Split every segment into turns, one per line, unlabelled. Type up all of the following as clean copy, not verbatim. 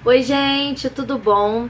Oi, gente, tudo bom?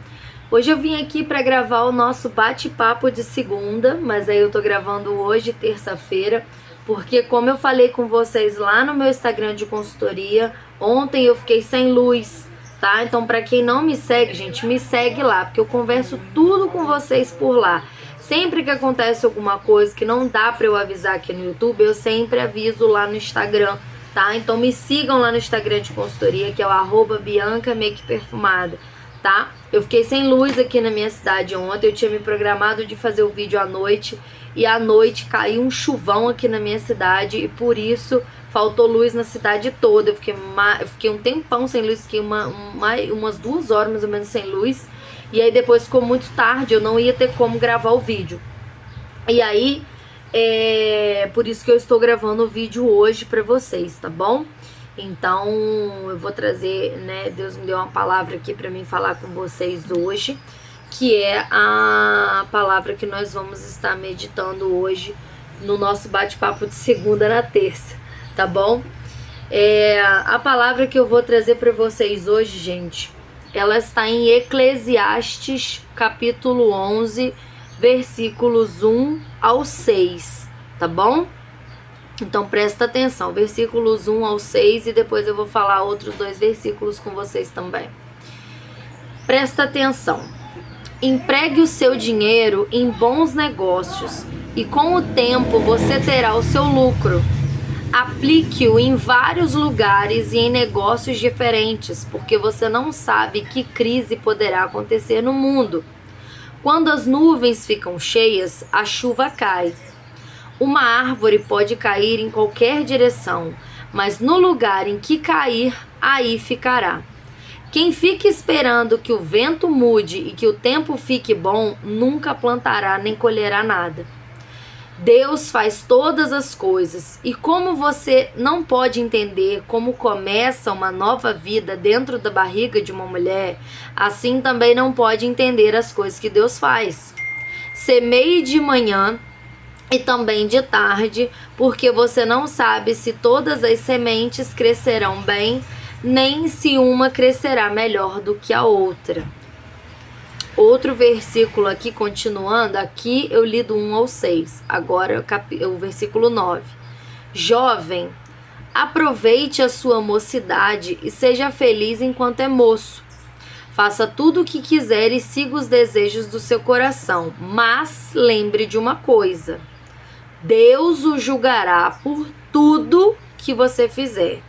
Hoje eu vim aqui para gravar o nosso bate-papo de segunda, mas aí eu tô gravando hoje, terça-feira, porque como eu falei com vocês lá no meu Instagram de consultoria, ontem eu fiquei sem luz, tá? Então, para quem não me segue, gente, me segue lá, porque eu converso tudo com vocês por lá. Sempre que acontece alguma coisa que não dá para eu avisar aqui no YouTube, eu sempre aviso lá no Instagram, tá? Então me sigam lá no Instagram de consultoria, que é o @BiancaMakePerfumada, tá? Eu fiquei sem luz aqui na minha cidade ontem, eu tinha me programado de fazer o vídeo à noite, e à noite caiu um chuvão aqui na minha cidade, e por isso faltou luz na cidade toda. Eu fiquei um tempão sem luz, fiquei umas 2 horas mais ou menos sem luz, e aí depois ficou muito tarde, eu não ia ter como gravar o vídeo. E aí, por isso que eu estou gravando o vídeo hoje pra vocês, tá bom? Então, eu vou trazer, né, Deus me deu uma palavra aqui pra mim falar com vocês hoje, que é a palavra que nós vamos estar meditando hoje no nosso bate-papo de segunda na terça, tá bom? A palavra que eu vou trazer pra vocês hoje, gente, ela está em Eclesiastes, capítulo 11, versículos 1 ao 6, tá bom? Então presta atenção, versículos 1 ao 6, e depois eu vou falar outros 2 versículos com vocês também. Presta atenção. Empregue o seu dinheiro em bons negócios, e com o tempo você terá o seu lucro. Aplique-o em vários lugares e em negócios diferentes, porque você não sabe que crise poderá acontecer no mundo. Quando as nuvens ficam cheias, a chuva cai. Uma árvore pode cair em qualquer direção, mas no lugar em que cair, aí ficará. Quem fica esperando que o vento mude e que o tempo fique bom, nunca plantará nem colherá nada. Deus faz todas as coisas, e como você não pode entender como começa uma nova vida dentro da barriga de uma mulher, assim também não pode entender as coisas que Deus faz. Semeie de manhã e também de tarde, porque você não sabe se todas as sementes crescerão bem, nem se uma crescerá melhor do que a outra. Outro versículo aqui, continuando, aqui eu li do 1 ao 6, agora o versículo 9. Jovem, aproveite a sua mocidade e seja feliz enquanto é moço. Faça tudo o que quiser e siga os desejos do seu coração, mas lembre de uma coisa: Deus o julgará por tudo que você fizer.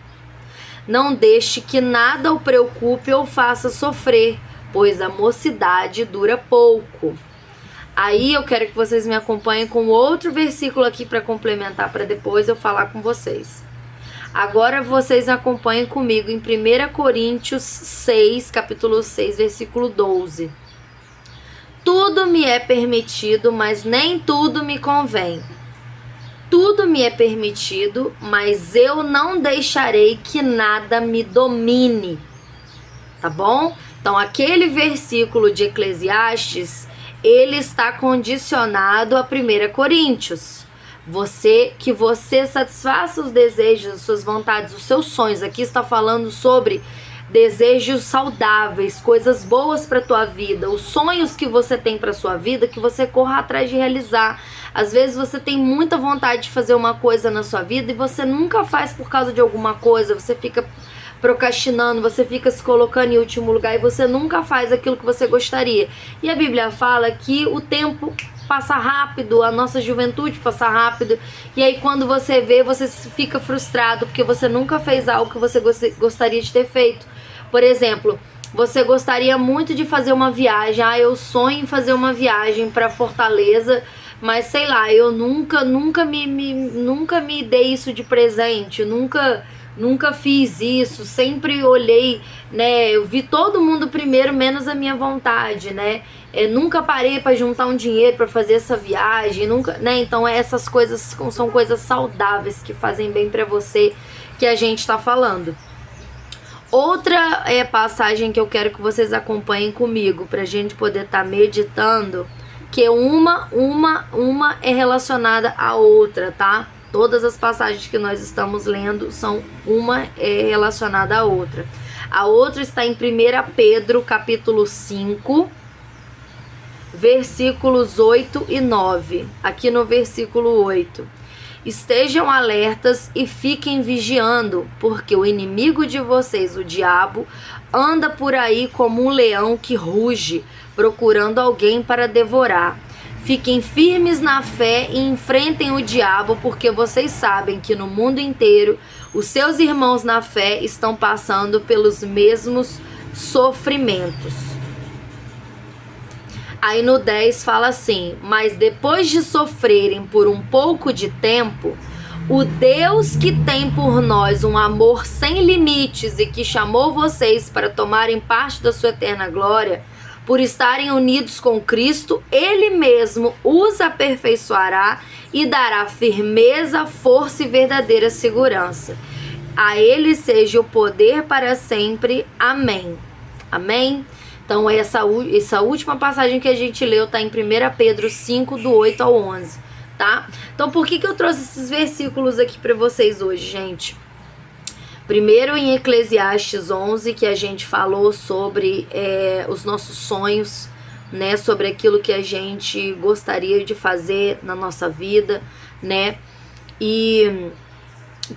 Não deixe que nada o preocupe ou faça sofrer, pois a mocidade dura pouco. Aí eu quero que vocês me acompanhem com outro versículo aqui para complementar, para depois eu falar com vocês. Agora vocês acompanhem comigo em 1 Coríntios 6, capítulo 6, versículo 12. Tudo me é permitido, mas nem tudo me convém. Tudo me é permitido, mas eu não deixarei que nada me domine. Tá bom? Então, aquele versículo de Eclesiastes, ele está condicionado a 1 Coríntios. Que você satisfaça os desejos, as suas vontades, os seus sonhos. Aqui está falando sobre desejos saudáveis, coisas boas para tua vida, os sonhos que você tem para sua vida, que você corra atrás de realizar. Às vezes você tem muita vontade de fazer uma coisa na sua vida e você nunca faz por causa de alguma coisa, você fica procrastinando, você fica se colocando em último lugar e você nunca faz aquilo que você gostaria. E a Bíblia fala que o tempo passa rápido, a nossa juventude passa rápido, e aí quando você vê, você fica frustrado porque você nunca fez algo que você gostaria de ter feito. Por exemplo, você gostaria muito de fazer uma viagem, eu sonho em fazer uma viagem para Fortaleza, mas sei lá, eu nunca me dei isso de presente, nunca fiz isso, sempre olhei, né, eu vi todo mundo primeiro, menos a minha vontade, né, nunca parei para juntar um dinheiro para fazer essa viagem, nunca, né, então essas coisas são coisas saudáveis que fazem bem para você, que a gente tá falando. Outra passagem que eu quero que vocês acompanhem comigo, pra gente poder estar meditando, que uma é relacionada à outra, tá? Todas as passagens que nós estamos lendo são uma relacionada à outra. A outra está em 1 Pedro, capítulo 5, versículos 8 e 9. Aqui no versículo 8. Estejam alertas e fiquem vigiando, porque o inimigo de vocês, o diabo, anda por aí como um leão que ruge, procurando alguém para devorar. Fiquem firmes na fé e enfrentem o diabo, porque vocês sabem que no mundo inteiro os seus irmãos na fé estão passando pelos mesmos sofrimentos. Aí no 10 fala assim: mas depois de sofrerem por um pouco de tempo, o Deus que tem por nós um amor sem limites e que chamou vocês para tomarem parte da sua eterna glória, por estarem unidos com Cristo, Ele mesmo os aperfeiçoará e dará firmeza, força e verdadeira segurança. A Ele seja o poder para sempre. Amém. Amém? Então essa última passagem que a gente leu está em 1 Pedro 5, do 8 ao 11, tá? Então por que eu trouxe esses versículos aqui para vocês hoje, gente? Primeiro em Eclesiastes 11, que a gente falou sobre os nossos sonhos, né? Sobre aquilo que a gente gostaria de fazer na nossa vida, né? E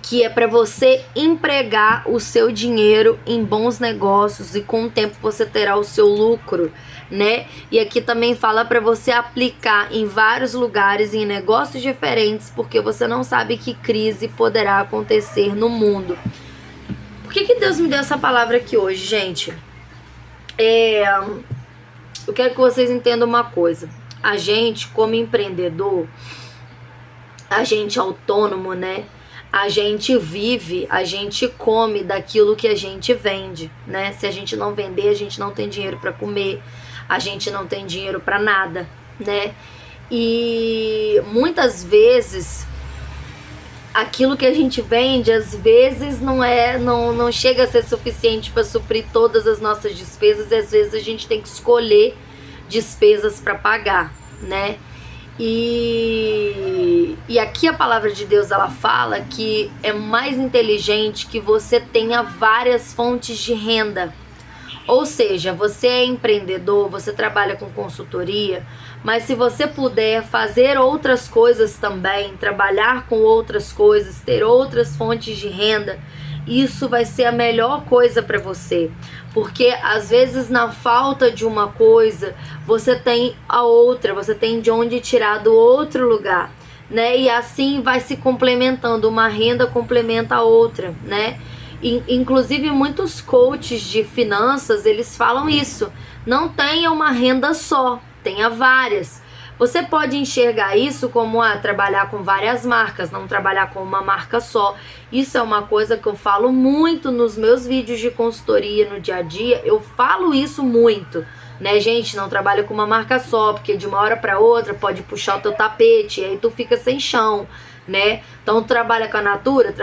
que é para você empregar o seu dinheiro em bons negócios e com o tempo você terá o seu lucro, né? E aqui também fala para você aplicar em vários lugares, em negócios diferentes, porque você não sabe que crise poderá acontecer no mundo. Por que Deus me deu essa palavra aqui hoje, gente? Eu quero que vocês entendam uma coisa. A gente, como empreendedor, a gente autônomo, né? A gente vive, a gente come daquilo que a gente vende, né? Se a gente não vender, a gente não tem dinheiro para comer, a gente não tem dinheiro para nada, né? E muitas vezes aquilo que a gente vende, às vezes não chega a ser suficiente para suprir todas as nossas despesas, e às vezes a gente tem que escolher despesas para pagar, né? E aqui a palavra de Deus, ela fala que é mais inteligente que você tenha várias fontes de renda. Ou seja, você é empreendedor, você trabalha com consultoria, mas se você puder fazer outras coisas também, trabalhar com outras coisas, ter outras fontes de renda, isso vai ser a melhor coisa para você. Porque às vezes na falta de uma coisa, você tem a outra, você tem de onde tirar do outro lugar, né? E assim vai se complementando, uma renda complementa a outra, né? Inclusive muitos coaches de finanças, eles falam isso: não tenha uma renda só, tenha várias. Você pode enxergar isso como trabalhar com várias marcas, não trabalhar com uma marca só. Isso é uma coisa que eu falo muito nos meus vídeos de consultoria no dia a dia. Eu falo isso muito, né, gente? Não trabalha com uma marca só, porque de uma hora para outra pode puxar o teu tapete e aí tu fica sem chão, né? Então trabalha com a Natura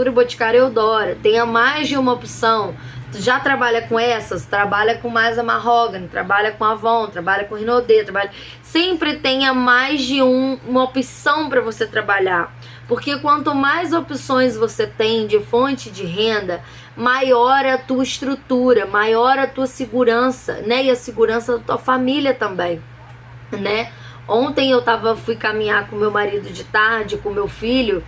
e Boticário Eudora. Tenha mais de uma opção. Tu já trabalha com essas, trabalha com mais a Mahogany, trabalha com a Avon, trabalha com Rinodê, sempre tenha mais de uma opção para você trabalhar. Porque quanto mais opções você tem de fonte de renda, maior é a tua estrutura, maior a tua segurança, né? E a segurança da tua família também, né? Ontem fui caminhar com meu marido de tarde, com meu filho.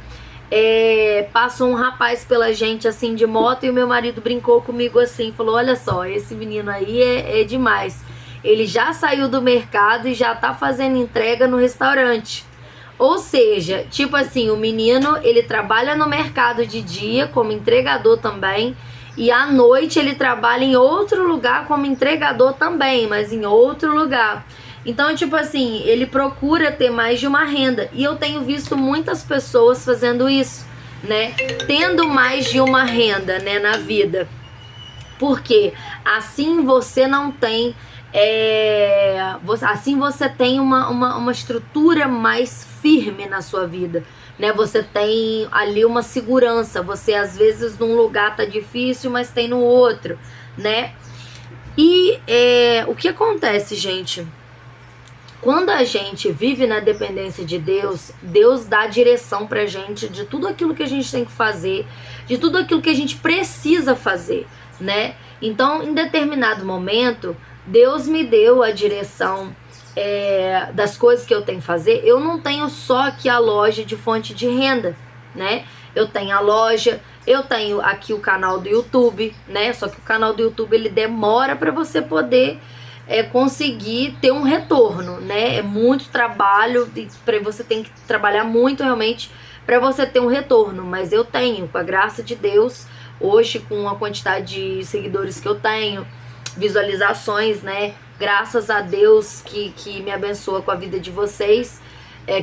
Passou um rapaz pela gente assim de moto e o meu marido brincou comigo assim, falou: olha só, esse menino aí é demais, ele já saiu do mercado e já tá fazendo entrega no restaurante. Ou seja, tipo assim, o menino, ele trabalha no mercado de dia como entregador também, e à noite ele trabalha em outro lugar como entregador também, mas em outro lugar. Então, tipo assim, ele procura ter mais de uma renda. E eu tenho visto muitas pessoas fazendo isso, né? Tendo mais de uma renda, né, na vida. Porque assim você não tem... assim você tem uma estrutura mais firme na sua vida, né? Você tem ali uma segurança. Você, às vezes, num lugar tá difícil, mas tem no outro, né? E o que acontece, gente? Quando a gente vive na dependência de Deus, Deus dá direção pra gente de tudo aquilo que a gente tem que fazer, de tudo aquilo que a gente precisa fazer. né? Então, em determinado momento, Deus me deu a direção das coisas que eu tenho que fazer. Eu não tenho só aqui a loja de fonte de renda, né? Eu tenho a loja, eu tenho aqui o canal do YouTube, né? Só que o canal do YouTube, ele demora para você poder conseguir ter um retorno, né? É muito trabalho, você tem que trabalhar muito realmente para você ter um retorno. Mas eu tenho, com a graça de Deus, hoje com a quantidade de seguidores que eu tenho, visualizações, né? Graças a Deus que me abençoa com a vida de vocês,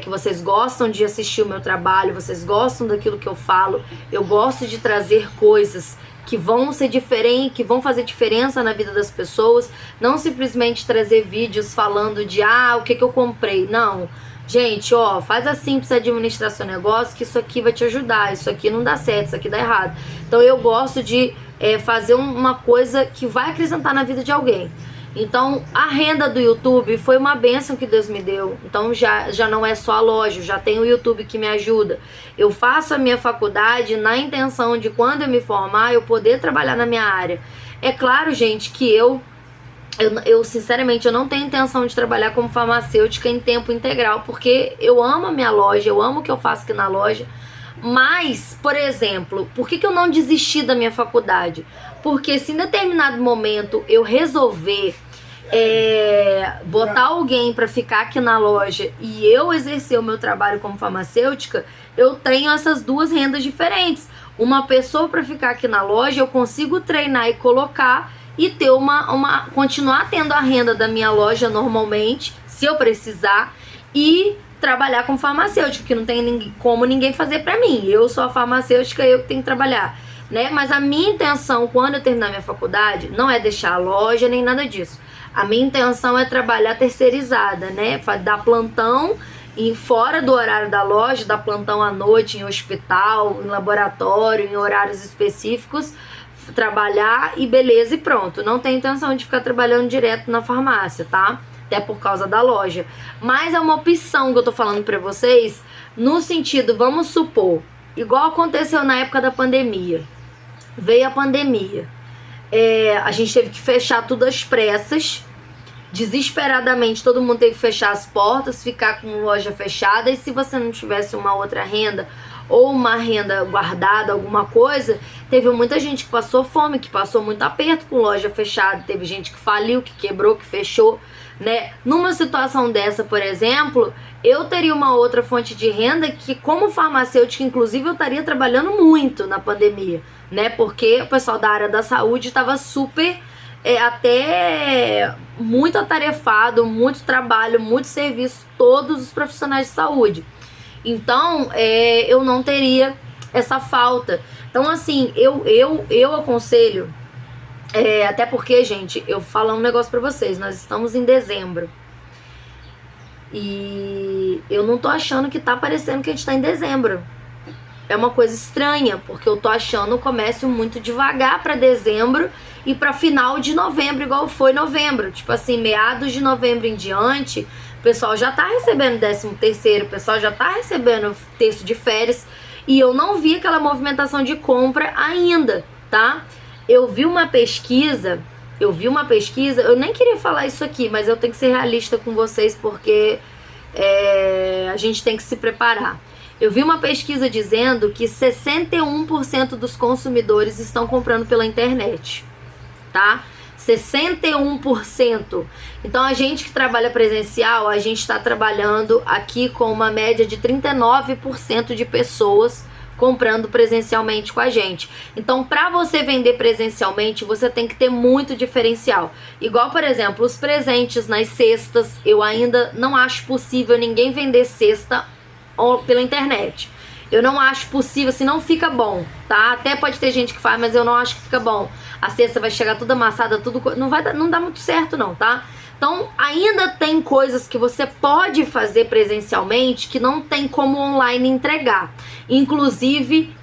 que vocês gostam de assistir o meu trabalho, vocês gostam daquilo que eu falo. Eu gosto de trazer coisas que vão ser diferentes, que vão fazer diferença na vida das pessoas, não simplesmente trazer vídeos falando de o que eu comprei. Não, gente, faz assim pra você administrar seu negócio, que isso aqui vai te ajudar, isso aqui não dá certo, isso aqui dá errado. Então eu gosto de fazer uma coisa que vai acrescentar na vida de alguém. Então, a renda do YouTube foi uma bênção que Deus me deu. Então, já não é só a loja, já tem o YouTube que me ajuda. Eu faço a minha faculdade na intenção de, quando eu me formar, eu poder trabalhar na minha área. É claro, gente, que eu sinceramente, eu não tenho intenção de trabalhar como farmacêutica em tempo integral, porque eu amo a minha loja, eu amo o que eu faço aqui na loja. Mas, por exemplo, por que eu não desisti da minha faculdade? Porque se em determinado momento eu resolver botar alguém para ficar aqui na loja e eu exercer o meu trabalho como farmacêutica, eu tenho essas duas rendas diferentes. Uma pessoa para ficar aqui na loja, eu consigo treinar e colocar e ter continuar tendo a renda da minha loja normalmente, se eu precisar, e trabalhar como farmacêutica, que não tem como ninguém fazer pra mim. Eu sou a farmacêutica, eu que tenho que trabalhar, né? Mas a minha intenção, quando eu terminar minha faculdade, não é deixar a loja nem nada disso. A minha intenção é trabalhar terceirizada, né? Dar plantão fora do horário da loja, dar plantão à noite em hospital, em laboratório, em horários específicos, trabalhar e beleza e pronto. Não tenho intenção de ficar trabalhando direto na farmácia, tá? Até por causa da loja. Mas é uma opção que eu tô falando pra vocês, no sentido, vamos supor, igual aconteceu na época da pandemia. Veio a pandemia. A gente teve que fechar tudo às pressas. Desesperadamente, todo mundo teve que fechar as portas, ficar com loja fechada. E se você não tivesse uma outra renda, ou uma renda guardada, alguma coisa, teve muita gente que passou fome, que passou muito aperto com loja fechada. Teve gente que faliu, que quebrou, que fechou, né? Numa situação dessa, por exemplo, eu teria uma outra fonte de renda que, como farmacêutica, inclusive, eu estaria trabalhando muito na pandemia, né? Porque o pessoal da área da saúde estava super, até muito atarefado, muito trabalho, muito serviço, todos os profissionais de saúde. Então, eu não teria essa falta. Então, assim, eu aconselho, até porque, gente, eu falo um negócio pra vocês, nós estamos em dezembro. E eu não tô achando que tá parecendo que a gente tá em dezembro. É uma coisa estranha, porque eu tô achando o comércio muito devagar pra dezembro e pra final de novembro, igual foi novembro. Tipo assim, meados de novembro em diante, o pessoal já tá recebendo 13º, o pessoal já tá recebendo terço de férias, e eu não vi aquela movimentação de compra ainda, tá? Eu vi uma pesquisa, eu nem queria falar isso aqui, mas eu tenho que ser realista com vocês, porque a gente tem que se preparar. Eu vi uma pesquisa dizendo que 61% dos consumidores estão comprando pela internet, tá? 61%. Então, a gente que trabalha presencial, a gente está trabalhando aqui com uma média de 39% de pessoas comprando presencialmente com a gente. Então, para você vender presencialmente, você tem que ter muito diferencial. Igual, por exemplo, os presentes nas cestas, eu ainda não acho possível ninguém vender cesta pela internet. Eu não acho possível, assim, não fica bom, tá? Até pode ter gente que faz, mas eu não acho que fica bom. A cesta vai chegar toda amassada, não dá muito certo não, tá? Então, ainda tem coisas que você pode fazer presencialmente que não tem como online entregar. Inclusive,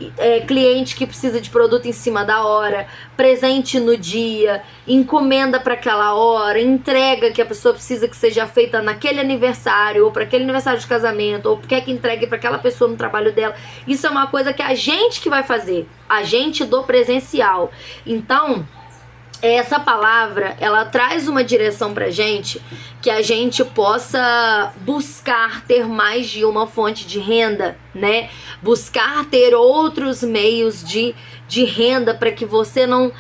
cliente que precisa de produto em cima da hora, presente no dia, encomenda para aquela hora, entrega que a pessoa precisa que seja feita naquele aniversário, ou para aquele aniversário de casamento, ou quer que entregue para aquela pessoa no trabalho dela. Isso é uma coisa que a gente que vai fazer, a gente do presencial. Então, essa palavra, ela traz uma direção pra gente, que a gente possa buscar ter mais de uma fonte de renda, né? Buscar ter outros meios de renda para que você não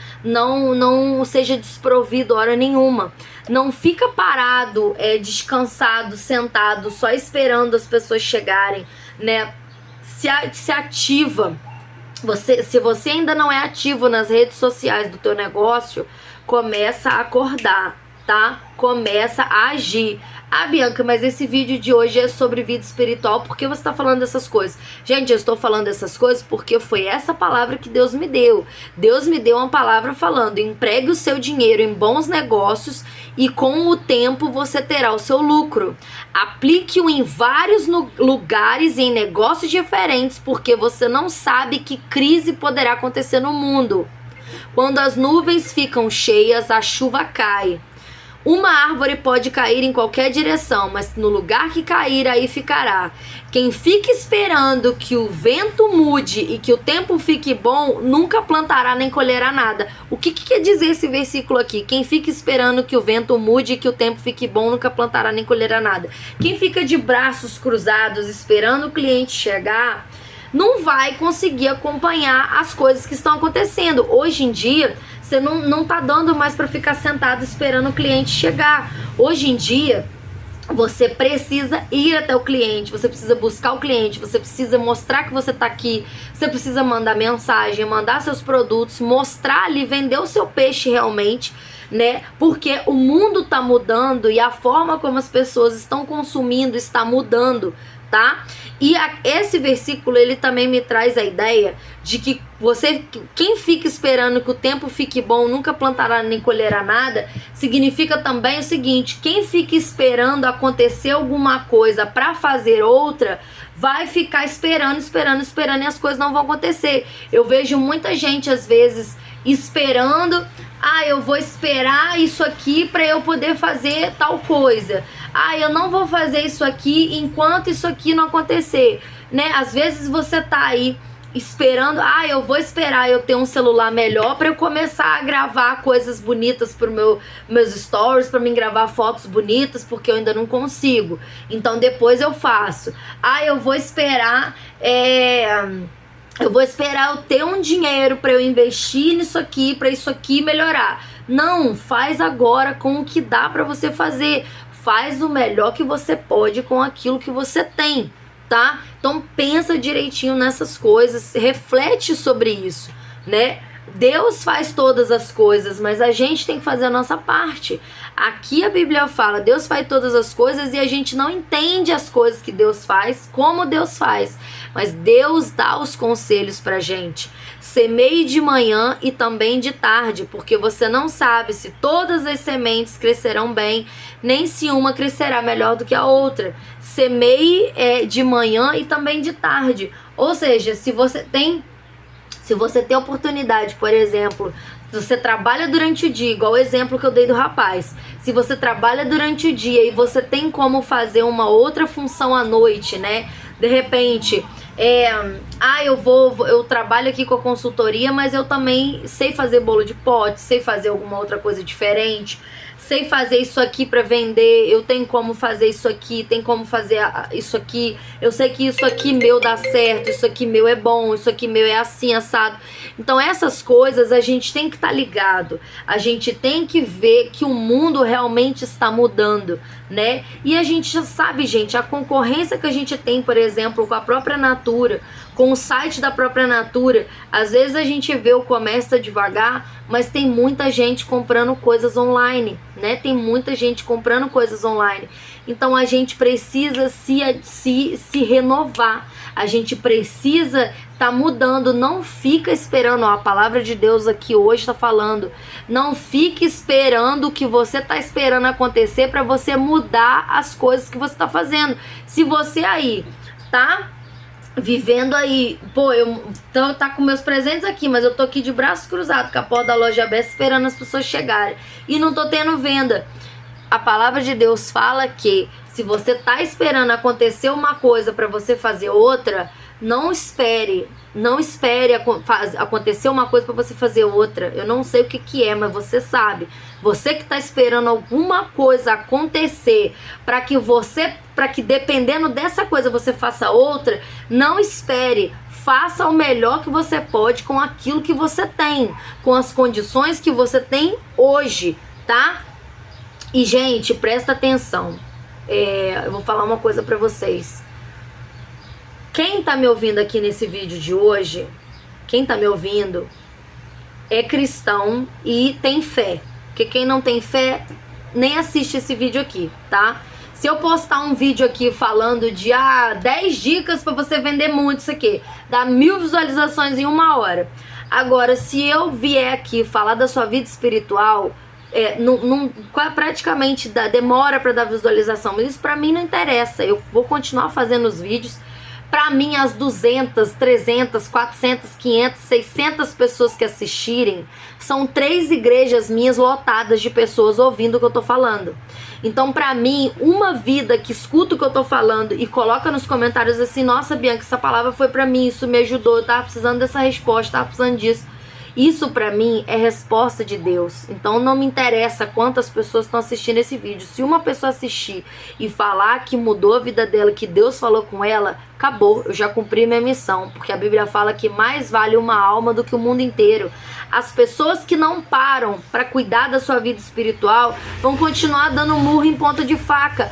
seja desprovido hora nenhuma. Não fica parado, descansado, sentado, só esperando as pessoas chegarem, né? Se ativa. Se você ainda não é ativo nas redes sociais do teu negócio, começa a acordar, tá? Começa a agir. Ah, Bianca, mas esse vídeo de hoje é sobre vida espiritual, por que você está falando dessas coisas? Gente, eu estou falando dessas coisas porque foi essa palavra que Deus me deu. Deus me deu uma palavra falando: empregue o seu dinheiro em bons negócios e com o tempo você terá o seu lucro. Aplique-o em vários lugares e em negócios diferentes, porque você não sabe que crise poderá acontecer no mundo. Quando as nuvens ficam cheias, a chuva cai. Uma árvore pode cair em qualquer direção, mas no lugar que cair, aí ficará. Quem fica esperando que o vento mude e que o tempo fique bom, nunca plantará nem colherá nada. O que quer dizer esse versículo aqui? Quem fica esperando que o vento mude e que o tempo fique bom, nunca plantará nem colherá nada. Quem fica de braços cruzados esperando o cliente chegar, não vai conseguir acompanhar as coisas que estão acontecendo. Hoje em dia, você não tá dando mais para ficar sentado esperando o cliente chegar. Hoje em dia, você precisa ir até o cliente, você precisa buscar o cliente, você precisa mostrar que você tá aqui, você precisa mandar mensagem, mandar seus produtos, mostrar ali, vender o seu peixe realmente, né? Porque o mundo tá mudando e a forma como as pessoas estão consumindo está mudando, tá? E esse versículo, ele também me traz a ideia de que quem fica esperando que o tempo fique bom, nunca plantará nem colherá nada, significa também o seguinte: quem fica esperando acontecer alguma coisa para fazer outra, vai ficar esperando e as coisas não vão acontecer. Eu vejo muita gente, às vezes, esperando: eu vou esperar isso aqui para eu poder fazer tal coisa. Eu não vou fazer isso aqui enquanto isso aqui não acontecer, né? Às vezes você tá aí esperando: eu vou esperar eu ter um celular melhor para eu começar a gravar coisas bonitas pro meus stories, para mim gravar fotos bonitas, porque eu ainda não consigo. Então depois eu faço. Eu vou esperar eu ter um dinheiro para eu investir nisso aqui, para isso aqui melhorar. Não, faz agora com o que dá para você fazer. Faz o melhor que você pode com aquilo que você tem, tá? Então pensa direitinho nessas coisas, reflete sobre isso, né? Deus faz todas as coisas, mas a gente tem que fazer a nossa parte. Aqui a Bíblia fala: Deus faz todas as coisas, e a gente não entende as coisas que Deus faz, como Deus faz. Mas Deus dá os conselhos pra gente. Semeie de manhã e também de tarde, porque você não sabe se todas as sementes crescerão bem, nem se uma crescerá melhor do que a outra. Semeie de manhã e também de tarde. Ou seja, se você tem oportunidade, por exemplo, você trabalha durante o dia, igual o exemplo que eu dei do rapaz. Se você trabalha durante o dia e você tem como fazer uma outra função à noite, né? De repente, eu trabalho aqui com a consultoria, mas eu também sei fazer bolo de pote, sei fazer alguma outra coisa diferente, sei fazer isso aqui para vender, eu tenho como fazer isso aqui, tem como fazer isso aqui, eu sei que isso aqui meu dá certo, isso aqui meu é bom, isso aqui meu é assim, assado. Então essas coisas a gente tem que estar ligado, a gente tem que ver que o mundo realmente está mudando, né? E a gente já sabe, gente, a concorrência que a gente tem, por exemplo, com a própria Natura, com o site da própria Natura. Às vezes a gente vê o comércio tá devagar, mas tem muita gente comprando coisas online, né? Tem muita gente comprando coisas online. Então a gente precisa se renovar. A gente precisa tá mudando. Não fica esperando, a palavra de Deus aqui hoje tá falando. Não fique esperando o que você tá esperando acontecer para você mudar as coisas que você tá fazendo. Se você aí tá vivendo aí, tá com meus presentes aqui, mas eu tô aqui de braços cruzados com a porta da loja aberta esperando as pessoas chegarem e não tô tendo venda. A palavra de Deus fala que se você tá esperando acontecer uma coisa para você fazer outra, Não espere acontecer uma coisa para você fazer outra. Eu não sei o que é, mas você sabe. Você que tá esperando alguma coisa acontecer para que dependendo dessa coisa você faça outra, não espere. Faça o melhor que você pode com aquilo que você tem, com as condições que você tem hoje, tá? E, gente, presta atenção. Eu vou falar uma coisa pra vocês. Quem tá me ouvindo aqui nesse vídeo de hoje, quem tá me ouvindo, é cristão e tem fé. Porque quem não tem fé, nem assiste esse vídeo aqui, tá? Se eu postar um vídeo aqui falando de 10 dicas pra você vender muito, isso aqui, dá 1000 visualizações em 1 hora. Agora, se eu vier aqui falar da sua vida espiritual, praticamente demora pra dar visualização, mas isso pra mim não interessa. Eu vou continuar fazendo os vídeos. Pra mim, as 200, 300, 400, 500, 600 pessoas que assistirem são 3 igrejas minhas lotadas de pessoas ouvindo o que eu tô falando. Então, pra mim, uma vida que escuta o que eu tô falando e coloca nos comentários assim: nossa, Bianca, essa palavra foi pra mim, isso me ajudou, eu tava precisando dessa resposta, tava precisando disso. Isso pra mim é resposta de Deus. Então não me interessa quantas pessoas estão assistindo esse vídeo. Se uma pessoa assistir e falar que mudou a vida dela, que Deus falou com ela, acabou, eu já cumpri minha missão. Porque a Bíblia fala que mais vale uma alma do que o mundo inteiro. As pessoas que não param pra cuidar da sua vida espiritual vão continuar dando murro em ponta de faca.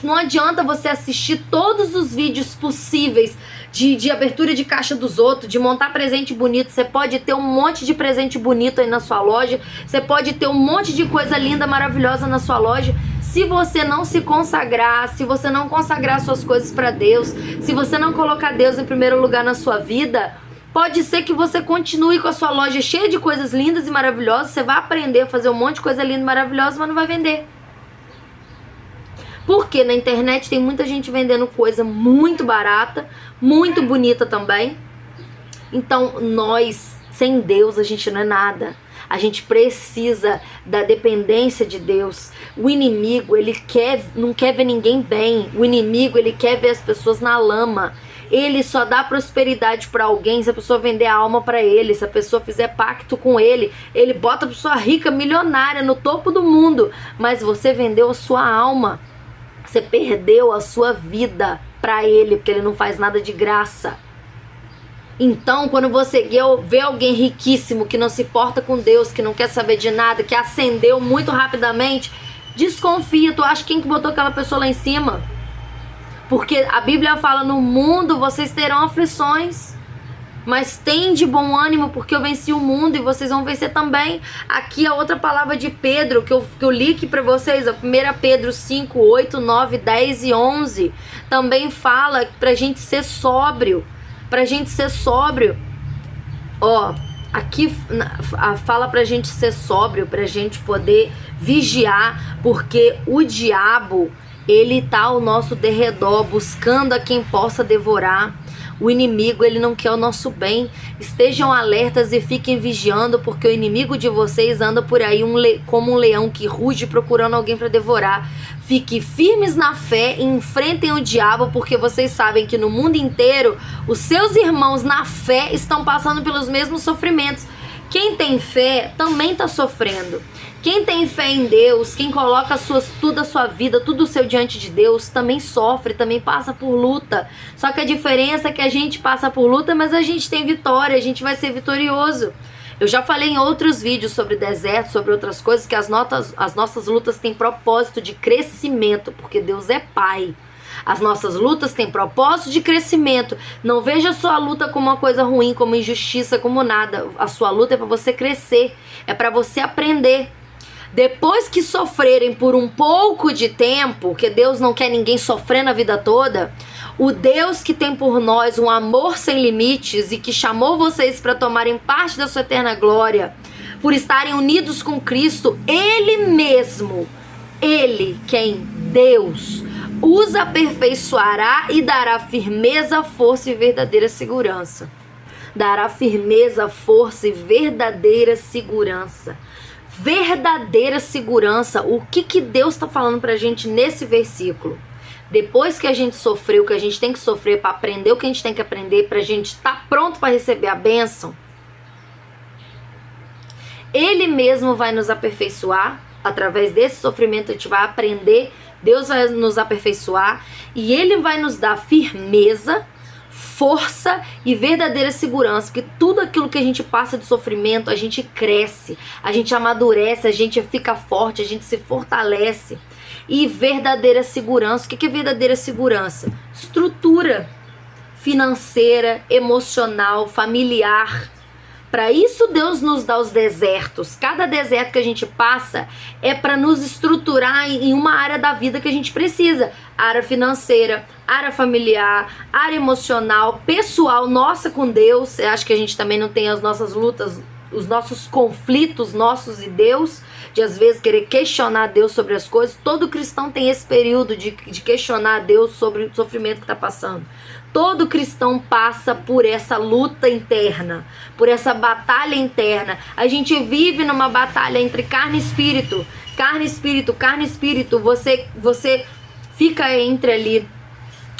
Não adianta você assistir todos os vídeos possíveis de abertura de caixa dos outros, de montar presente bonito. Você pode ter um monte de presente bonito aí na sua loja, você pode ter um monte de coisa linda, maravilhosa na sua loja. Se você não se consagrar, se você não consagrar suas coisas para Deus, se você não colocar Deus em primeiro lugar na sua vida, pode ser que você continue com a sua loja cheia de coisas lindas e maravilhosas. Você vai aprender a fazer um monte de coisa linda e maravilhosa, mas não vai vender. Porque na internet tem muita gente vendendo coisa muito barata, muito bonita também. Então nós, sem Deus, a gente não é nada. A gente precisa da dependência de Deus. O inimigo, ele não quer ver ninguém bem. O inimigo, ele quer ver as pessoas na lama. Ele só dá prosperidade para alguém se a pessoa vender a alma para ele, se a pessoa fizer pacto com ele. Ele bota a pessoa rica, milionária, no topo do mundo. Mas você vendeu a sua alma. Você perdeu a sua vida pra ele, porque ele não faz nada de graça. Então, quando você vê alguém riquíssimo, que não se importa com Deus, que não quer saber de nada, que ascendeu muito rapidamente, desconfia. Tu acha quem que botou aquela pessoa lá em cima? Porque a Bíblia fala: no mundo vocês terão aflições, mas tem de bom ânimo, porque eu venci o mundo e vocês vão vencer também. Aqui a outra palavra de Pedro que eu li aqui pra vocês, a 1 Pedro 5, 8, 9, 10 e 11, também fala pra gente ser sóbrio. Pra gente ser sóbrio. Ó, aqui fala pra gente ser sóbrio, pra gente poder vigiar, porque o diabo, ele tá ao nosso derredor, buscando a quem possa devorar. O inimigo, ele não quer o nosso bem. Estejam alertas e fiquem vigiando, porque o inimigo de vocês anda por aí como um leão que ruge procurando alguém para devorar. Fiquem firmes na fé e enfrentem o diabo, porque vocês sabem que no mundo inteiro os seus irmãos na fé estão passando pelos mesmos sofrimentos. Quem tem fé também está sofrendo. Quem tem fé em Deus, quem coloca tudo a sua vida, tudo o seu diante de Deus, também sofre, também passa por luta. Só que a diferença é que a gente passa por luta, mas a gente tem vitória, a gente vai ser vitorioso. Eu já falei em outros vídeos sobre deserto, sobre outras coisas, que as nossas lutas têm propósito de crescimento, porque Deus é Pai. As nossas lutas têm propósito de crescimento. Não veja a sua luta como uma coisa ruim, como injustiça, como nada. A sua luta é para você crescer, é para você aprender. Depois que sofrerem por um pouco de tempo, porque Deus não quer ninguém sofrendo a vida toda, o Deus que tem por nós um amor sem limites e que chamou vocês para tomarem parte da sua eterna glória, por estarem unidos com Cristo, Ele mesmo, Ele, quem? Deus, os aperfeiçoará e dará firmeza, força e verdadeira segurança. Dará firmeza, força e verdadeira segurança. Verdadeira segurança. O que Deus está falando pra gente nesse versículo? depois que a gente sofreu o que a gente tem que sofrer para aprender o que a gente tem que aprender, pra gente estar pronto para receber a bênção, Ele mesmo vai nos aperfeiçoar. Através desse sofrimento a gente vai aprender, Deus vai nos aperfeiçoar e Ele vai nos dar firmeza, força e verdadeira segurança, porque tudo aquilo que a gente passa de sofrimento, a gente cresce, a gente amadurece, a gente fica forte, a gente se fortalece. E verdadeira segurança, o que é verdadeira segurança? Estrutura financeira, emocional, familiar. Para isso Deus nos dá os desertos. Cada deserto que a gente passa é para nos estruturar em uma área da vida que a gente precisa. Área financeira, área familiar, área emocional, pessoal, nossa com Deus. Eu acho que a gente também não tem as nossas lutas, os nossos conflitos, nossos e Deus, de às vezes querer questionar Deus sobre as coisas. Todo cristão tem esse período de questionar Deus sobre o sofrimento que está passando. Todo cristão passa por essa luta interna, por essa batalha interna. A gente vive numa batalha entre carne e espírito. Carne e espírito, carne e espírito. Você fica entre ali,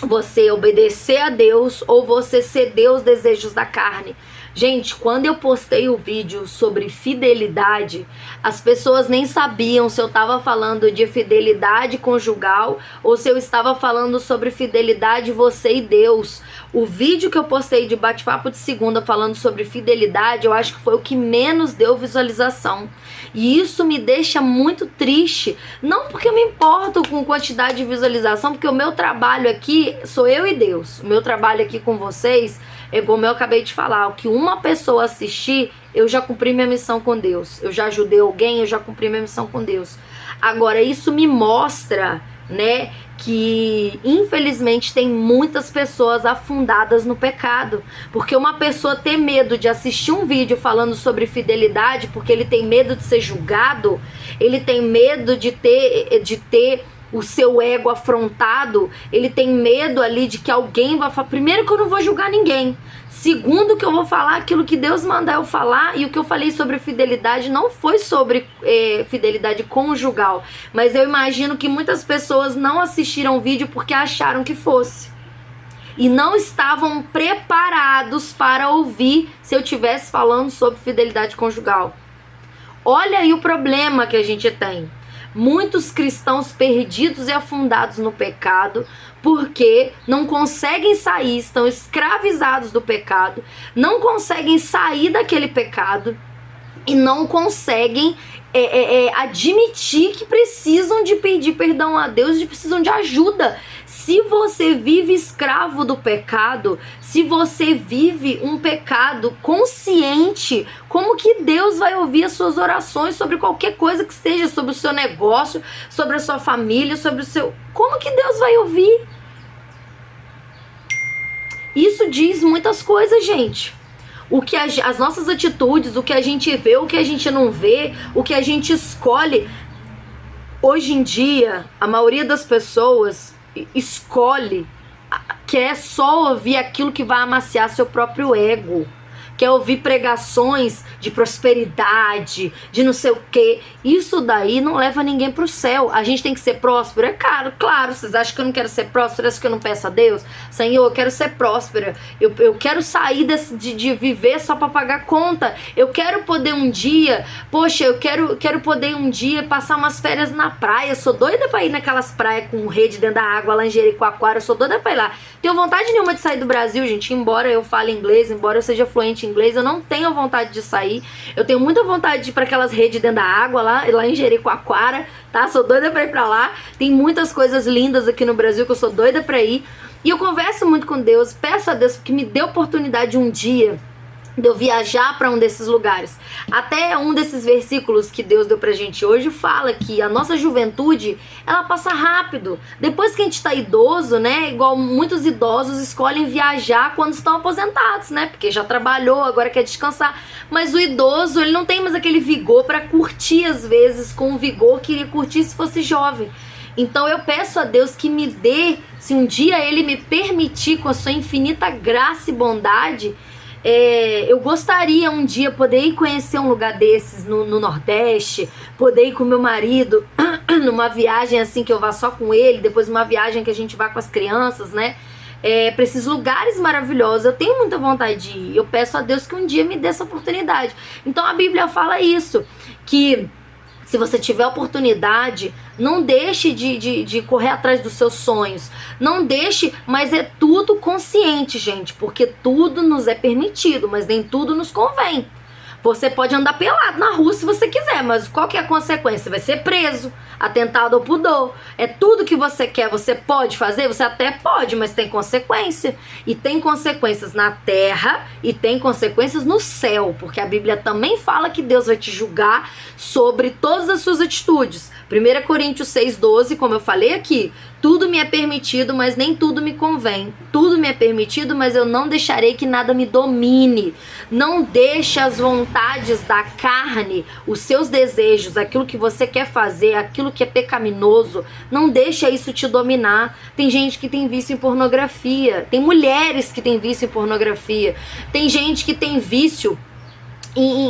você obedecer a Deus ou você ceder aos desejos da carne. Gente, quando eu postei o vídeo sobre fidelidade, as pessoas nem sabiam se eu estava falando de fidelidade conjugal ou se eu estava falando sobre fidelidade você e Deus. O vídeo que eu postei de bate-papo de segunda falando sobre fidelidade, eu acho que foi o que menos deu visualização. E isso me deixa muito triste. Não porque eu me importo com quantidade de visualização, porque o meu trabalho aqui sou eu e Deus. O meu trabalho aqui com vocês é como eu acabei de falar, o que uma pessoa assistir, eu já cumpri minha missão com Deus. Eu já ajudei alguém, eu já cumpri minha missão com Deus. Agora, isso me mostra, né, que infelizmente tem muitas pessoas afundadas no pecado. Porque uma pessoa ter medo de assistir um vídeo falando sobre fidelidade, porque ele tem medo de ser julgado, ele tem medo de ter o seu ego afrontado, ele tem medo ali de que alguém vai falar, primeiro que eu não vou julgar ninguém, segundo que eu vou falar aquilo que Deus mandar eu falar, e o que eu falei sobre fidelidade não foi sobre fidelidade conjugal, mas eu imagino que muitas pessoas não assistiram o vídeo porque acharam que fosse, e não estavam preparados para ouvir se eu estivesse falando sobre fidelidade conjugal. Olha aí o problema que a gente tem. Muitos cristãos perdidos e afundados no pecado porque não conseguem sair, estão escravizados do pecado, não conseguem sair daquele pecado e não conseguem admitir que precisam de pedir perdão a Deus e precisam de ajuda. Se você vive escravo do pecado, se você vive um pecado consciente, como que Deus vai ouvir as suas orações sobre qualquer coisa que seja, sobre o seu negócio, sobre a sua família, sobre o seu... Como que Deus vai ouvir? Isso diz muitas coisas, gente. O que as nossas atitudes, o que a gente vê, o que a gente não vê, o que a gente escolhe. Hoje em dia, a maioria das pessoas escolhe, quer só ouvir aquilo que vai amaciar seu próprio ego. Quer ouvir pregações de prosperidade, de não sei o quê. Isso daí não leva ninguém pro céu. A gente tem que ser próspero? É claro. Vocês acham que eu não quero ser próspera? Acham que eu não peço a Deus? Senhor, eu quero ser próspera. Eu quero sair de viver só para pagar conta. Eu quero poder um dia... Poxa, eu quero poder um dia passar umas férias na praia. Eu sou doida pra ir naquelas praias com rede dentro da água, lá em Jericoacoara. Eu sou doida pra ir lá. Tenho vontade nenhuma de sair do Brasil, gente. Embora eu fale inglês, embora eu seja fluente em inglês, eu não tenho vontade de sair. Eu tenho muita vontade de ir para aquelas redes dentro da água lá em Jericoacoara, tá? Sou doida para ir para lá. Tem muitas coisas lindas aqui no Brasil que eu sou doida para ir. E eu converso muito com Deus, peço a Deus que me dê oportunidade um dia de eu viajar para um desses lugares. Até um desses versículos que Deus deu pra gente hoje fala que a nossa juventude, ela passa rápido. Depois que a gente tá idoso, né, igual muitos idosos escolhem viajar quando estão aposentados, né, porque já trabalhou, agora quer descansar. Mas o idoso, ele não tem mais aquele vigor para curtir às vezes com o vigor que iria curtir se fosse jovem. Então eu peço a Deus que me dê, se um dia Ele me permitir, com a sua infinita graça e bondade, eu gostaria um dia poder ir conhecer um lugar desses no Nordeste, poder ir com meu marido numa viagem assim que eu vá só com ele, depois uma viagem que a gente vá com as crianças, né? Pra esses lugares maravilhosos. Eu tenho muita vontade de ir. Eu peço a Deus que um dia me dê essa oportunidade. Então a Bíblia fala isso, que se você tiver oportunidade, não deixe de correr atrás dos seus sonhos. Não deixe, mas é tudo consciente, gente. Porque tudo nos é permitido, mas nem tudo nos convém. Você pode andar pelado na rua se você quiser, mas qual que é a consequência? Você vai ser preso, atentado ao pudor. É tudo que você quer, você pode fazer? Você até pode, mas tem consequência. E tem consequências na terra e tem consequências no céu, porque a Bíblia também fala que Deus vai te julgar sobre todas as suas atitudes. 1 Coríntios 6,12, como eu falei aqui, tudo me é permitido, mas nem tudo me convém. Tudo me é permitido, mas eu não deixarei que nada me domine. Não deixe as vontades da carne, os seus desejos, aquilo que você quer fazer, aquilo que é pecaminoso, não deixa isso te dominar. Tem gente que tem vício em pornografia, tem mulheres que têm vício em pornografia, tem gente que tem vício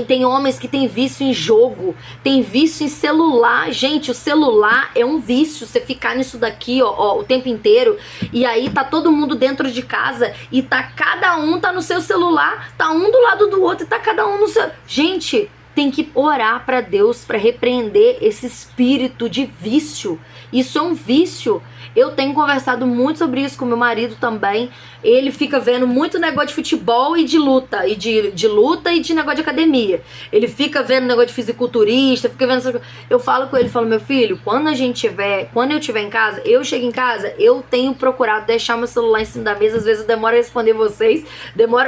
tem homens que tem vício em jogo, tem vício em celular. Gente, o celular é um vício. Você ficar nisso daqui, ó, o tempo inteiro, e aí tá todo mundo dentro de casa e cada um tá no seu celular, tá um do lado do outro e tá cada um no seu... Gente, tem que orar pra Deus pra repreender esse espírito de vício. Isso é um vício. Eu tenho conversado muito sobre isso com meu marido também. Ele fica vendo muito negócio de futebol e de luta, e de luta e de negócio de academia. Ele fica vendo negócio de fisiculturista, fica vendo essas coisas. Eu falo com ele, falo, meu filho, quando eu estiver em casa, eu chego em casa, eu tenho procurado deixar meu celular em cima da mesa. Às vezes eu demoro a responder vocês,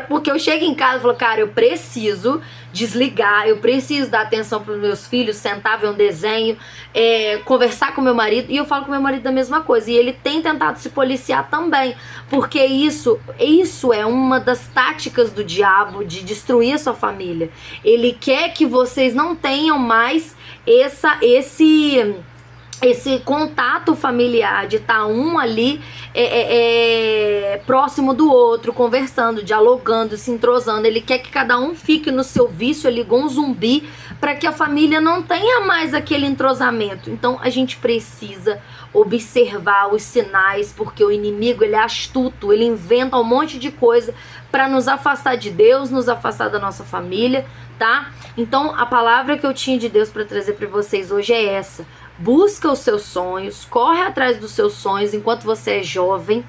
porque eu chego em casa e falo, cara, eu preciso desligar, eu preciso dar atenção para os meus filhos, sentar, ver um desenho, conversar com meu marido. E eu falo com meu marido da mesma coisa, e ele tem tentado se policiar também, porque isso é uma das táticas do diabo de destruir a sua família. Ele quer que vocês não tenham mais esse contato familiar, de estar um ali próximo do outro, conversando, dialogando, se entrosando. Ele quer que cada um fique no seu vício, ele igual um zumbi, para que a família não tenha mais aquele entrosamento. Então a gente precisa observar os sinais, porque o inimigo, ele é astuto, ele inventa um monte de coisa para nos afastar de Deus, nos afastar da nossa família, tá? Então a palavra que eu tinha de Deus para trazer para vocês hoje é essa: busca os seus sonhos, corre atrás dos seus sonhos enquanto você é jovem,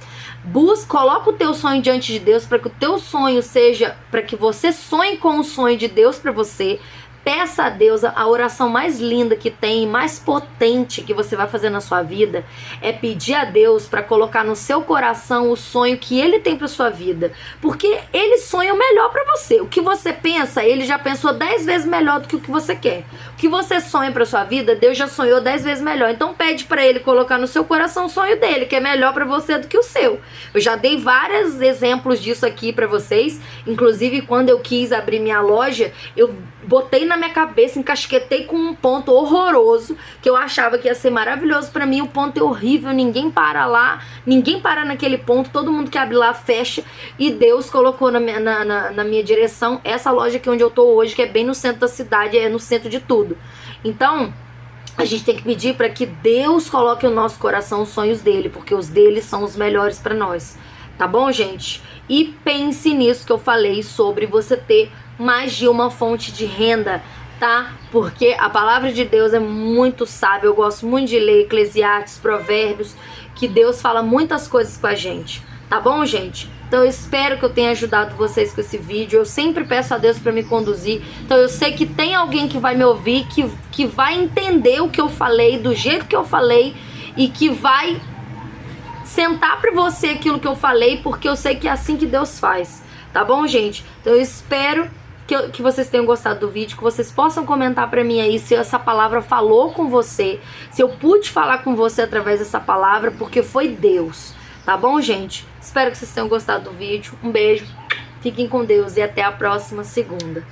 coloca o teu sonho diante de Deus para que o teu sonho seja, para que você sonhe com o sonho de Deus para você. Peça a Deus, a oração mais linda que tem, mais potente que você vai fazer na sua vida, é pedir a Deus para colocar no seu coração o sonho que Ele tem para sua vida, porque Ele sonha o melhor para você. O que você pensa, Ele já pensou 10 vezes melhor do que o que você quer. O que você sonha para sua vida, Deus já sonhou 10 vezes melhor. Então pede para Ele colocar no seu coração o sonho dele, que é melhor para você do que o seu. Eu já dei vários exemplos disso aqui para vocês, inclusive quando eu quis abrir minha loja, eu botei na minha cabeça, encasquetei com um ponto horroroso, que eu achava que ia ser maravilhoso pra mim. O ponto é horrível, ninguém para lá, ninguém para naquele ponto, todo mundo que abre lá fecha, e Deus colocou na minha direção essa loja aqui onde eu tô hoje, que é bem no centro da cidade, é no centro de tudo. Então a gente tem que pedir para que Deus coloque no nosso coração os sonhos dele, porque os dele são os melhores para nós, tá bom, gente? E pense nisso que eu falei sobre você ter mais de uma fonte de renda, tá? Porque a palavra de Deus é muito sábia. Eu gosto muito de ler Eclesiastes, Provérbios, que Deus fala muitas coisas com a gente, tá bom, gente? Então eu espero que eu tenha ajudado vocês com esse vídeo. Eu sempre peço a Deus para me conduzir. Então eu sei que tem alguém que vai me ouvir, que vai entender o que eu falei, do jeito que eu falei, e que vai sentar para você aquilo que eu falei, porque eu sei que é assim que Deus faz, tá bom, gente? Então eu espero que vocês tenham gostado do vídeo, que vocês possam comentar pra mim aí se essa palavra falou com você, se eu pude falar com você através dessa palavra, porque foi Deus, tá bom, gente? Espero que vocês tenham gostado do vídeo. Um beijo, fiquem com Deus e até a próxima segunda.